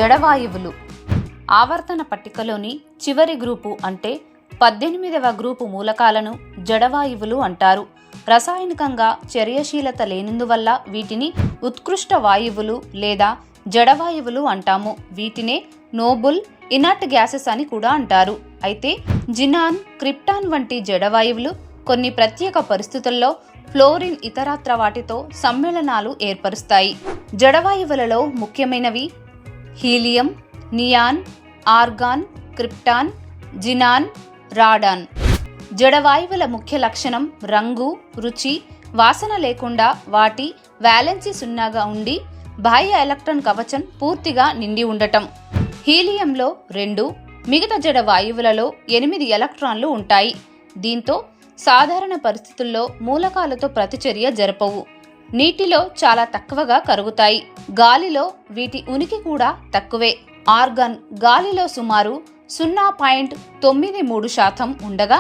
జడవాయువులు ఆవర్తన పట్టికలోని చివరి గ్రూపు అంటే 18వ గ్రూపు మూలకాలను జడవాయువులు అంటారు. రసాయనికంగా చర్యశీలత లేనందువల్ల వీటిని ఉత్కృష్ట వాయువులు లేదా జడవాయువులు అంటాము. వీటినే నోబుల్ ఇనర్ట్ గ్యాసెస్ అని కూడా అంటారు. అయితే జినాన్, క్రిప్టాన్ వంటి జడవాయువులు కొన్ని ప్రత్యేక పరిస్థితుల్లో ఫ్లోరిన్ ఇతరత్ర వాటితో సమ్మేళనాలు ఏర్పరుస్తాయి. జడవాయువులలో ముఖ్యమైనవి helium, neon, argon, krypton, xenon, radon. జడవాయువుల ముఖ్య లక్షణం రంగు, రుచి, వాసన లేకుండా వాటి వ్యాలెన్సీ సున్నాగా ఉండి బాహ్య ఎలక్ట్రాన్ కవచం పూర్తిగా నిండి ఉండటం. హీలియంలో 2, మిగతా జడవాయువులలో 8 ఎలక్ట్రాన్లు ఉంటాయి. దీంతో సాధారణ పరిస్థితుల్లో మూలకాలతో ప్రతిచర్య జరపవు. నీటిలో చాలా తక్కువగా కరుగుతాయి. గాలిలో వీటి ఉనికి కూడా తక్కువే. ఆర్గాన్ గాలిలో సుమారు 0.93% ఉండగా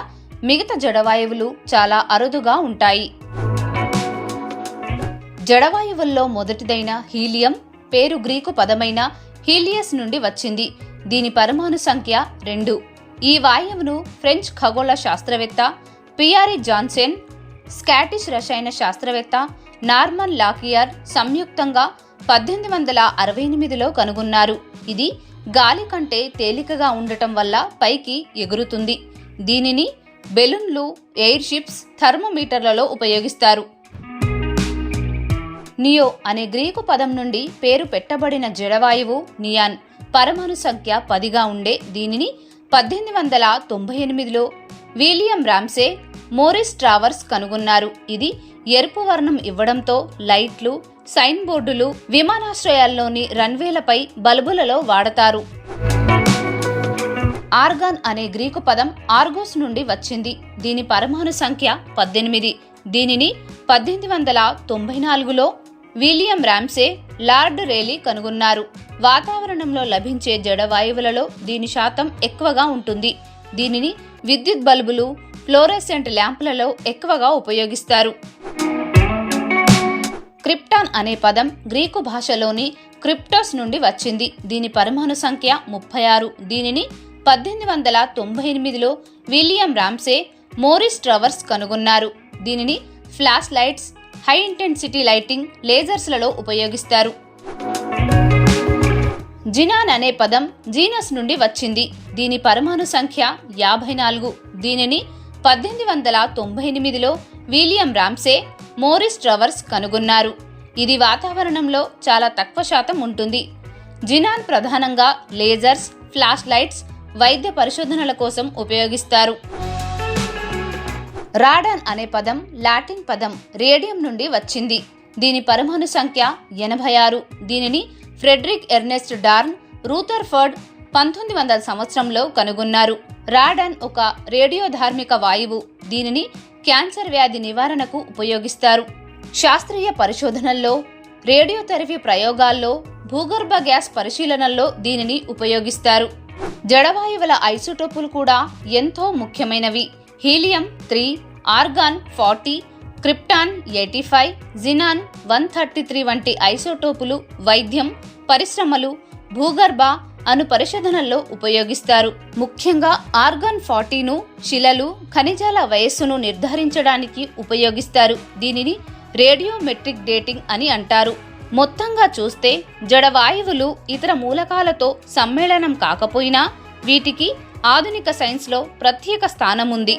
మిగతా జడవాయువులు చాలా అరుదుగా ఉంటాయి. జడవాయువుల్లో మొదటిదైన హీలియం పేరు గ్రీకు పదమైన హీలియస్ నుండి వచ్చింది. దీని పరమాణు సంఖ్య 2. ఈ వాయువును ఫ్రెంచ్ ఖగోళ శాస్త్రవేత్త పియరీ జాన్సెన్, స్కాటిష్ రసాయన శాస్త్రవేత్త నార్మన్ లాకియర్ సంయుక్తంగా 1868లో కనుగొన్నారు. ఇది గాలి కంటే తేలికగా ఉండటం వల్ల పైకి ఎగురుతుంది. దీనిని బెలూన్లు, ఎయిర్ షిప్స్, థర్మోమీటర్లలో ఉపయోగిస్తారు. నియో అనే గ్రీకు పదం నుండి పేరు పెట్టబడిన జడవాయువు నియాన్ పరమాణు సంఖ్య 10గా ఉండే దీనిని 1898లో విలియం రామ్సే, మోరిస్ ట్రావర్స్ కనుగొన్నారు. ఇది ఎరుపు వర్ణం ఇవ్వడంతో లైట్లు, సైన్ బోర్డులు, విమానాశ్రయాల్లోని రన్వేలపై బల్బులలో వాడతారు. ఆర్గాన్ అనే గ్రీకు పదం ఆర్గోస్ నుండి వచ్చింది. దీని పరమాణు సంఖ్య 18. దీనిని 1894లో విలియం రామ్సే, లార్డ్ రేలీ కనుగొన్నారు. వాతావరణంలో లభించే జడవాయువులలో దీని శాతం ఎక్కువగా ఉంటుంది. దీనిని విద్యుత్ బల్బులు, ఫ్లోరెసెంట్ ల్యాంపులలో ఎక్కువగా ఉపయోగిస్తారు. క్రిప్టాన్ అనే పదం గ్రీకు భాషలోని క్రిప్టోస్ నుండి వచ్చింది. దీని పరమాణు సంఖ్య 36. దీనిని 1898లో విలియం రామ్సే, మోరిస్ ట్రావర్స్ కనుగొన్నారు. దీనిని flash lights, high intensity lighting, లేజర్స్లలో ఉపయోగిస్తారు. జినాన్ అనే పదం జీనస్ నుండి వచ్చింది. దీని పరమాణు సంఖ్య 54. దీనిని 1898లో విలియం రామ్సే, మోరిస్ ట్రావర్స్ కనుగొన్నారు. ఇది వాతావరణంలో చాలా తక్కువ శాతం ఉంటుంది. జినాన్ ప్రధానంగా లేజర్స్, ఫ్లాష్ లైట్స్, వైద్య పరిశోధనల కోసం ఉపయోగిస్తారు. రాడాన్ అనే పదం లాటిన్ పదం రేడియం నుండి వచ్చింది. దీని పరమాణు సంఖ్య 86. దీనిని ఫ్రెడరిక్ ఎర్నెస్ట్ డార్న్, రూథర్ఫర్డ్ 1900 సంవత్సరంలో కనుగొన్నారు. రాడాన్ ఒక రేడియోధార్మిక వాయువు. దీనిని క్యాన్సర్ వ్యాధి నివారణకు ఉపయోగిస్తారు. శాస్త్రీయ పరిశోధనల్లో, రేడియోథెరపీ ప్రయోగాల్లో, భూగర్భ గ్యాస్ పరిశీలనల్లో దీనిని ఉపయోగిస్తారు. జడవాయువుల ఐసోటోపులు కూడా ఎంతో ముఖ్యమైనవి. హీలియం 3, ఆర్గాన్ 40, క్రిప్టాన్ 85, జినాన్ 133 వంటి ఐసోటోపులు వైద్యం, పరిశ్రమలు, భూగర్భ అను పరిశోధనల్లో ఉపయోగిస్తారు. ముఖ్యంగా ఆర్గాన్ 40ను శిలలు, ఖనిజాల వయస్సును నిర్ధారించడానికి ఉపయోగిస్తారు. దీనిని రేడియోమెట్రిక్ డేటింగ్ అని అంటారు. మొత్తంగా చూస్తే జడవాయువులు ఇతర మూలకాలతో సమ్మేళనం కాకపోయినా వీటికి ఆధునిక సైన్స్లో ప్రత్యేక స్థానం ఉంది.